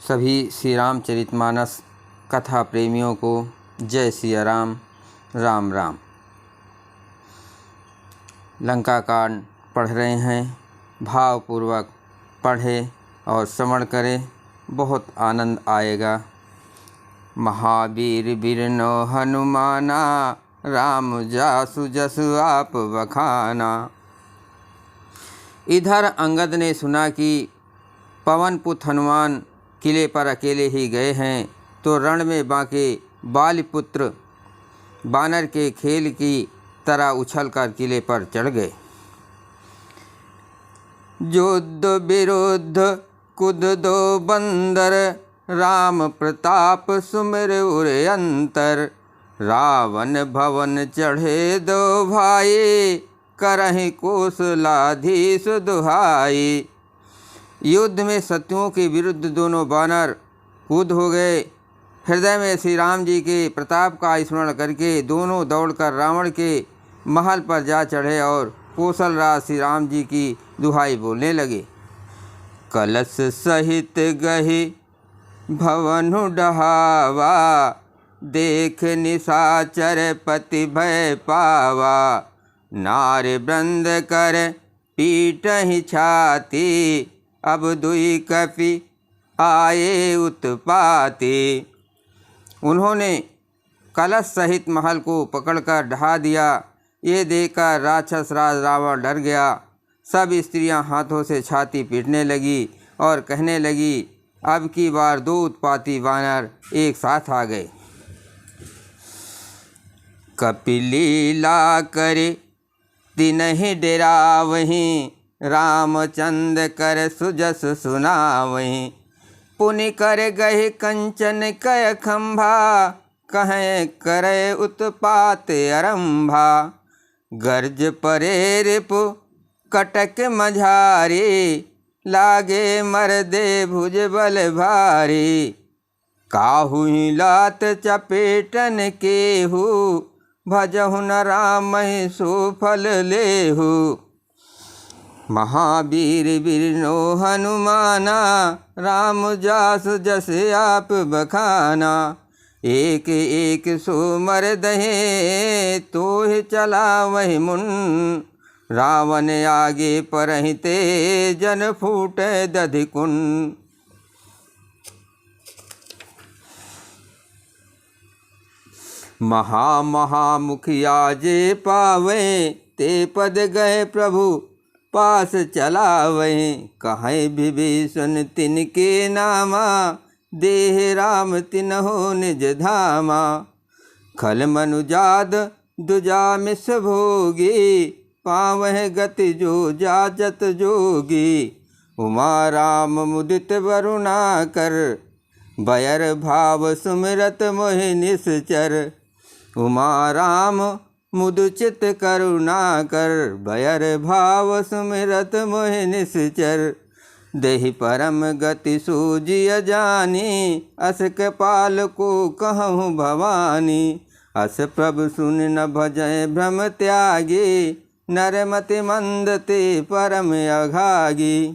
सभी श्री रामचरितमानस कथा प्रेमियों को जय सिया राम। राम राम। लंका कांड पढ़ रहे हैं, भावपूर्वक पढ़ें और श्रवण करें, बहुत आनंद आएगा। महावीर बिरनो हनुमाना, राम जासु जसु आप बखाना। इधर अंगद ने सुना कि पवन पुत्र हनुमान किले पर अकेले ही गए हैं, तो रण में बाके बालीपुत्र बानर के खेल की तरह उछलकर किले पर चढ़ गए। युद्ध विरुद्ध कुद दो बंदर, राम प्रताप सुमिर उरे अंतर। रावण भवन चढ़े दो भाई, करहि कौशलाधीश दुहाई। युद्ध में शत्रुओं के विरुद्ध दोनों बानर कूद हो गए। हृदय में श्री राम जी के प्रताप का स्मरण करके दोनों दौड़कर रावण के महल पर जा चढ़े और कौशल राज श्री राम जी की दुहाई बोलने लगे। कलश सहित गहि भवनु डहावा, देख निशाचर पति भय पावा। नारी वृंद कर पीटहि छाती, अब दुई कपि आए उत्पाती। उन्होंने कलश सहित महल को पकड़कर ढहा दिया। ये देखकर राक्षस राज रावण डर गया। सब स्त्रियां हाथों से छाती पीटने लगी और कहने लगी, अब की बार दो उत्पाती वानर एक साथ आ गए। कपिलीला करे तिनहि डेरावहीं, रामचंद्र कर सुजस सुनावहीं। पुनि कर गहि कंचन कय खंभा, कहे करे उत्पात आरंभा। गर्ज परे रिपु कटक मझारी, लागे मर्दे भुज बल भारी। काहू लात चपेटन केहू, भजहु न राम सुफल लेहू। महावीर बिरनो हनुमाना, राम जास जस आप बखाना। एक एक सो मरदहे, तोहि चला वही मुन। रावण आगे परहिते, जन फूटे दधिकुन। महामुखिया जे पावे, ते पद गए प्रभु पास चलावे। कहे विभीषण तिनके नामा, देह राम तिन्हो निज धामा। खल मनुजाद दुजा मिस भोगी, पावह गति जो जाचत जोगी। उमा राम मुदित वरुणा कर, बयर भाव सुमिरत मोहि निश्चर। उमा राम मुदुचित करुणा कर, बयर भाव सुमिरत मोहि निश्चर। देहि परम गति सूजिय जानी, अस कृपाल को कहूँ भवानी। अस प्रभु सुन न भजय भ्रम त्यागी, नरमति मंद ते परम अघागी।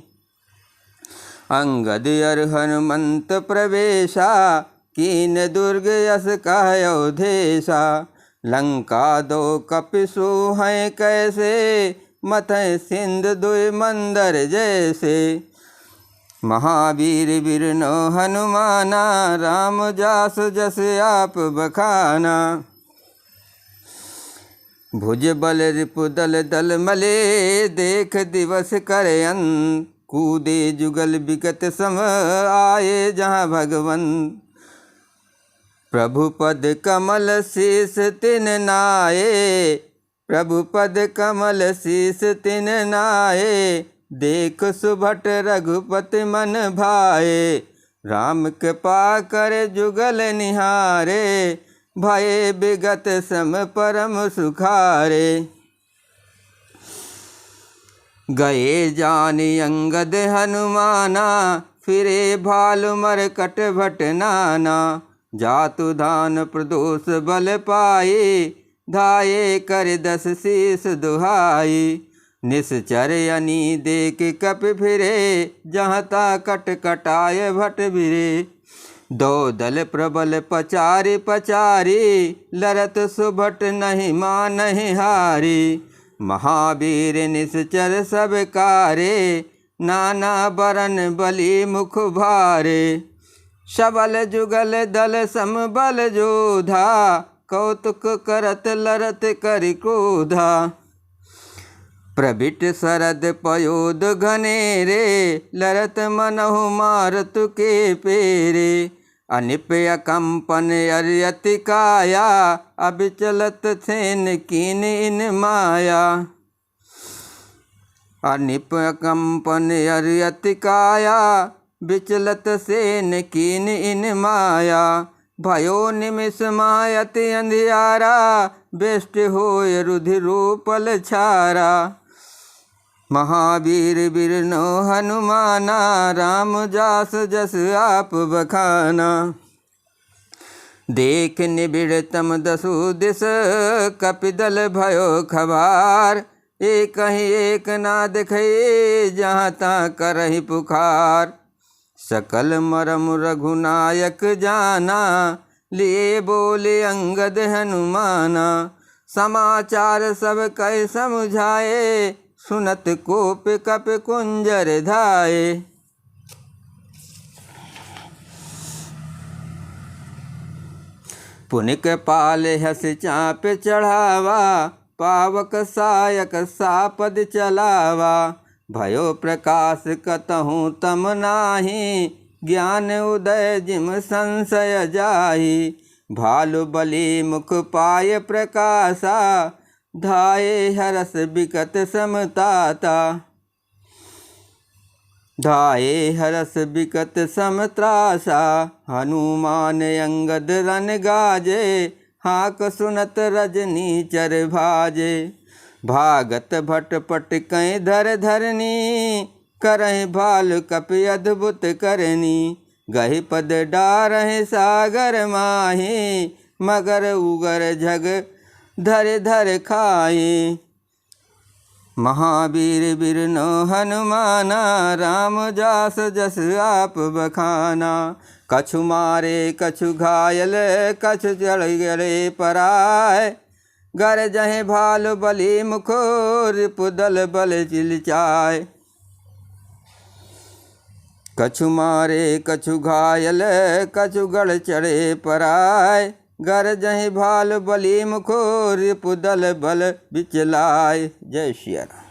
अंगद अर हनुमंत प्रवेशा, कीन दुर्ग यस कह अवधेशा। लंका दो कपि सोहै कैसे, मथै सिंध दुई मंदर जैसे। महावीर बिरनो हनुमाना, राम जास जस आप बखाना। भुज बल रिपु दल दल मले, देख दिवस करे अंत। कूदे जुगल बिकट सम, आए जहाँ भगवंत। प्रभु पद कमल शीस तिन नाये, प्रभु पद कमल शीस तिन नाये। देख सुभट रघुपति मन भाए, राम कृपा कर जुगल निहारे। भय विगत सम परम सुखारे। गए जानि अंगद हनुमाना, फिरे भालु मर कट भट नाना। जातु दान प्रदोष बल पाए, धाये कर दस शीस दुहाई। निश्चर अनी देख कप फिरे, जहाँ ता कट कटाय भट बिरे। दो दल प्रबल पचारी पचारी, लरत सुभट नहीं मानहि हारी। महावीर निश्चर सब कारे, नाना बरन बलि मुख भारे। सबल जुगल दल समबल जोधा, कौतुक करत लरत करि क्रोधा। प्रबिट सरद पयोद घनेरे, लरत मनहु मारतु के पेरे। अनिपय कंपन अरियति काया, अबिचलत सेन कीन इन माया। अनिपय कंपन अरियति काया, विचलत सेन कीन इन माया। भयो निमिष मायति अंधियारा, बेष्ट होय रुधिरोपल छारा। महावीर बिरनो हनुमाना, राम जास जस आप बखाना। देख निबिड़ तम दसु दिस, कपिदल भयो खबार। एक ही एक ना दिखे, जहाँ ता करहि पुकार। सकल मरम रघुनायक जाना, लिए बोले अंगद हनुमाना। समाचार सब कह समझाए, सुनत कोप कप कुंजर धाये। पुनिक पाल हस चाप चढ़ावा, पावक सायक सापद चलावा। भयो प्रकाश कतहु तम नाही, ज्ञान उदय जिम संशय जाहि। भालु बलि मुख पाय प्रकाशा, धाये हरस बिकट समताता। धाये हरस बिकट समत्रासा, हनुमान अंगद रन गाजे। हाक सुनत रजनी चर भाजे। भागत भट पट कई धर धरनी, करहि भाल कपि अद्भुत करनी। गहि पद डारहि सागर माही, मगर उगर झग धर धर खाई। महावीर बिरनो हनुमाना, राम जास जस आप बखाना। कछु मारे कछु घायल, कछु जड़ गले पराय। गर जहे भाल बलि मुखो, रिपुदल बल चिलचाय। कछु मारे कछु घायल, कछु गढ़ चढ़े पराय। गर जहि भाल बलि मुखो, रिपुदल बल बिचलाय। जय श्री राम।